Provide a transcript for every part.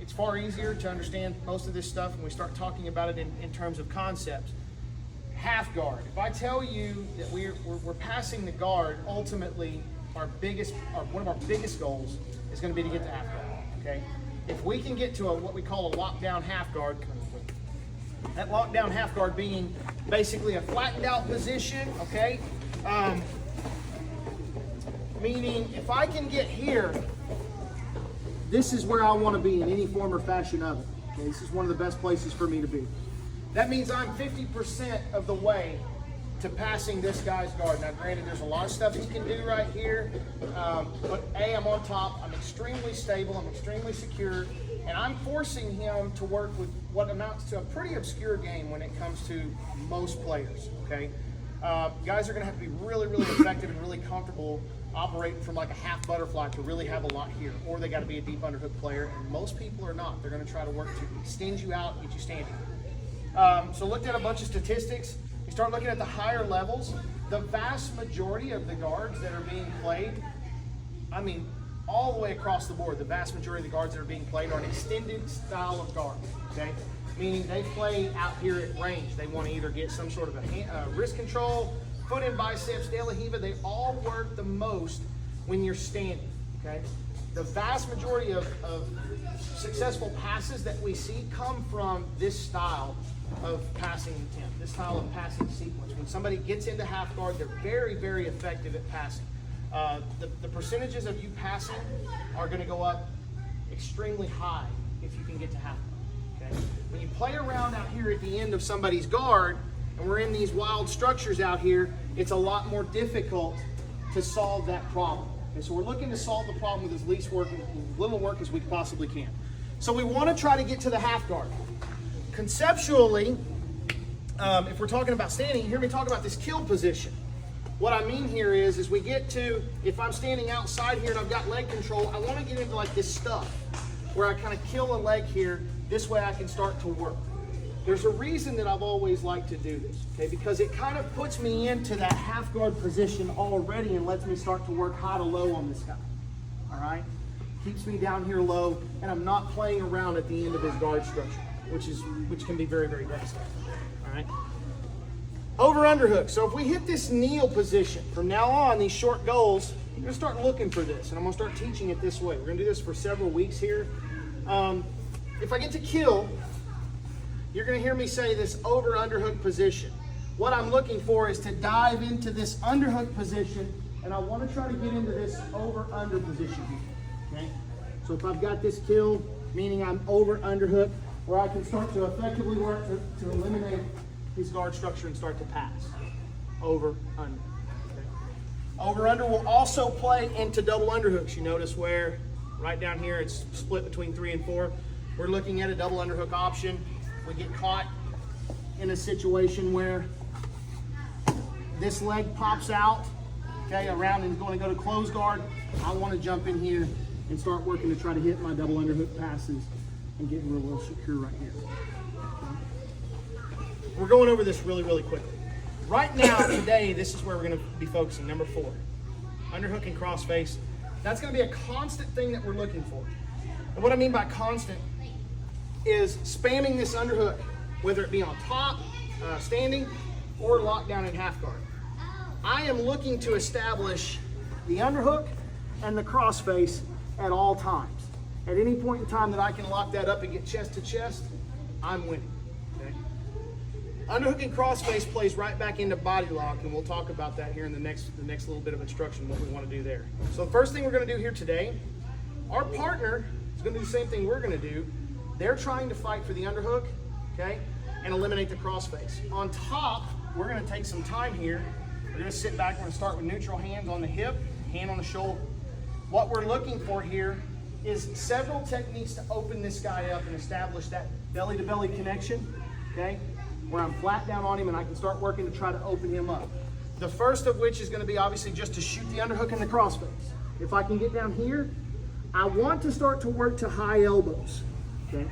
it's far easier to understand most of this stuff when we start talking about it in terms of concepts. Half guard. If I tell you that we're passing the guard, ultimately one of our biggest goals is going to be to get to half guard. Okay, if we can get to what we call a lockdown half guard, that lockdown half guard being basically a flattened out position. Okay, meaning if I can get here, this is where I want to be in any form or fashion of it. Okay, this is one of the best places for me to be. That means I'm 50% of the way to passing this guy's guard. Now granted, there's a lot of stuff he can do right here, but I'm on top, I'm extremely stable, I'm extremely secure, and I'm forcing him to work with what amounts to a pretty obscure game when it comes to most players, okay? Guys are gonna have to be really, really effective and really comfortable operating from like a half butterfly to really have a lot here, or they gotta be a deep underhook player, and most people are not. They're gonna try to work to extend you out, get you standing. So looked at a bunch of statistics. You start looking at the higher levels, the vast majority of the guards that are being played, I mean, all the way across the board, the vast majority of the guards that are being played are an extended style of guard, okay? Meaning they play out here at range. They want to either get some sort of a wrist control, foot in biceps, de la hiva. They all work the most when you're standing, okay? The vast majority of successful passes that we see come from this style of passing intent, this style of passing sequence. When somebody gets into half guard, they're very, very effective at passing. The percentages of you passing are going to go up extremely high if you can get to half guard. Okay? When you play around out here at the end of somebody's guard, and we're in these wild structures out here, it's a lot more difficult to solve that problem. Okay, so we're looking to solve the problem with as least work, as little work as we possibly can. So we want to try to get to the half guard. Conceptually, if we're talking about standing, you hear me talk about this kill position. What I mean here is we get to, if I'm standing outside here and I've got leg control, I want to get into like this stuff where I kind of kill a leg here. This way I can start to work. There's a reason that I've always liked to do this, okay? Because it kind of puts me into that half guard position already and lets me start to work high to low on this guy, all right? Keeps me down here low, and I'm not playing around at the end of his guard structure, which can be very, very devastating, all right? Over underhook. So if we hit this kneel position, from now on, these short goals, you're gonna start looking for this, and I'm gonna start teaching it this way. We're gonna do this for several weeks here. If I get to kill, you're gonna hear me say this over underhook position. What I'm looking for is to dive into this underhook position, and I wanna try to get into this over under position here, okay? So if I've got this kill, meaning I'm over underhook, where I can start to effectively work to eliminate his guard structure and start to pass. Over, under. Okay. Over, under will also play into double underhooks. You notice where right down here it's split between 3 and 4. We're looking at a double underhook option. We get caught in a situation where this leg pops out, okay, around and is going to go to close guard. I want to jump in here and start working to try to hit my double underhook passes and get real secure right here. We're going over this really, really quickly. Right now, today, this is where we're going to be focusing. Number 4, underhook and crossface. That's going to be a constant thing that we're looking for. And what I mean by constant is spamming this underhook, whether it be on top, standing, or locked down in half guard. I am looking to establish the underhook and the crossface at all times. At any point in time that I can lock that up and get chest to chest, I'm winning. Underhook and crossface plays right back into body lock, and we'll talk about that here in the next little bit of instruction, what we want to do there. So the first thing we're going to do here today, our partner is going to do the same thing we're going to do. They're trying to fight for the underhook, okay, and eliminate the crossface. On top, we're going to take some time here. We're going to sit back. We're going to start with neutral hands on the hip, hand on the shoulder. What we're looking for here is several techniques to open this guy up and establish that belly-to-belly connection, okay, where I'm flat down on him and I can start working to try to open him up. The first of which is going to be obviously just to shoot the underhook and the crossface. If I can get down here, I want to start to work to high elbows, okay?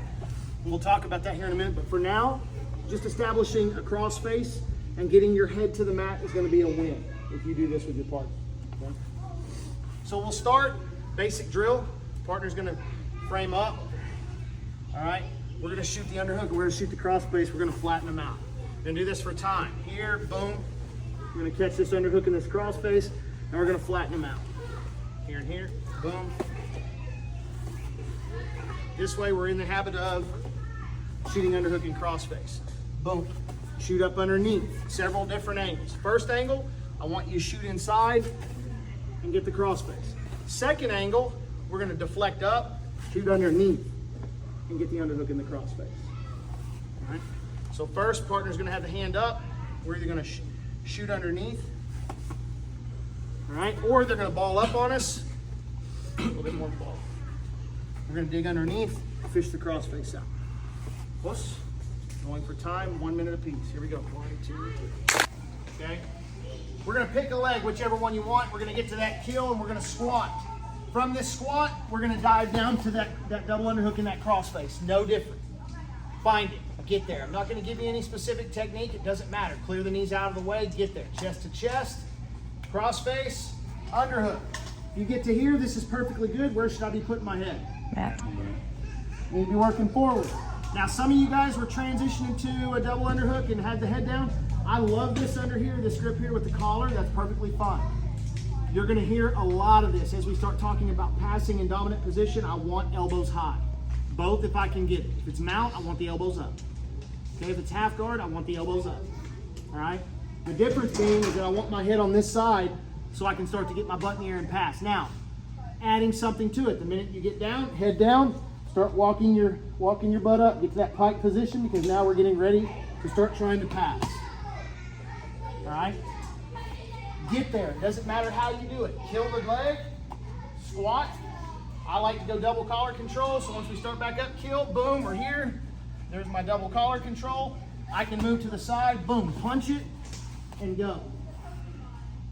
We'll talk about that here in a minute, but for now, just establishing a crossface and getting your head to the mat is going to be a win if you do this with your partner, okay? So we'll start, basic drill. Partner's going to frame up, All right, we're gonna shoot the underhook, we're gonna shoot the crossface, we're gonna flatten them out. We're gonna do this for time. Here, boom. We're gonna catch this underhook and this crossface, and we're gonna flatten them out. Here and here, boom. This way we're in the habit of shooting underhook and crossface. Boom. Shoot up underneath, several different angles. First angle, I want you to shoot inside and get the crossface. Second angle, we're gonna deflect up, shoot underneath, and get the underhook in the crossface. All right? So first, partner's gonna have the hand up. We're either gonna shoot underneath, all right, or they're gonna ball up on us. A little bit more ball. We're gonna dig underneath, fish the crossface out. Push. Going for time, 1 minute apiece. Here we go. 1, 2, 3. Okay. We're gonna pick a leg, whichever one you want. We're gonna get to that kill and we're gonna squat. From this squat, we're gonna dive down to that double underhook and that crossface. No different. Find it. Get there. I'm not gonna give you any specific technique. It doesn't matter. Clear the knees out of the way. Get there. Chest to chest. Crossface. Underhook. You get to here. This is perfectly good. Where should I be putting my head? Back. Need to be working forward. Now, some of you guys were transitioning to a double underhook and had the head down. I love this under here, this grip here with the collar. That's perfectly fine. You're gonna hear a lot of this as we start talking about passing in dominant position. I want elbows high. Both if I can get it. If it's mount, I want the elbows up. Okay, if it's half guard, I want the elbows up. All right? The difference being is that I want my head on this side so I can start to get my butt in the air and pass. Now, adding something to it. The minute you get down, head down, start walking your butt up, get to that pike position because now we're getting ready to start trying to pass. All right? Get there. It doesn't matter how you do it. Kill the leg, squat. I like to go double collar control, so once we start back up, kill, boom, we're here. There's my double collar control. I can move to the side, boom, punch it, and go.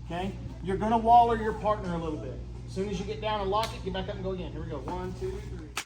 Okay? You're gonna waller your partner a little bit. As soon as you get down and lock it, get back up and go again. Here we go. 1, 2, 3.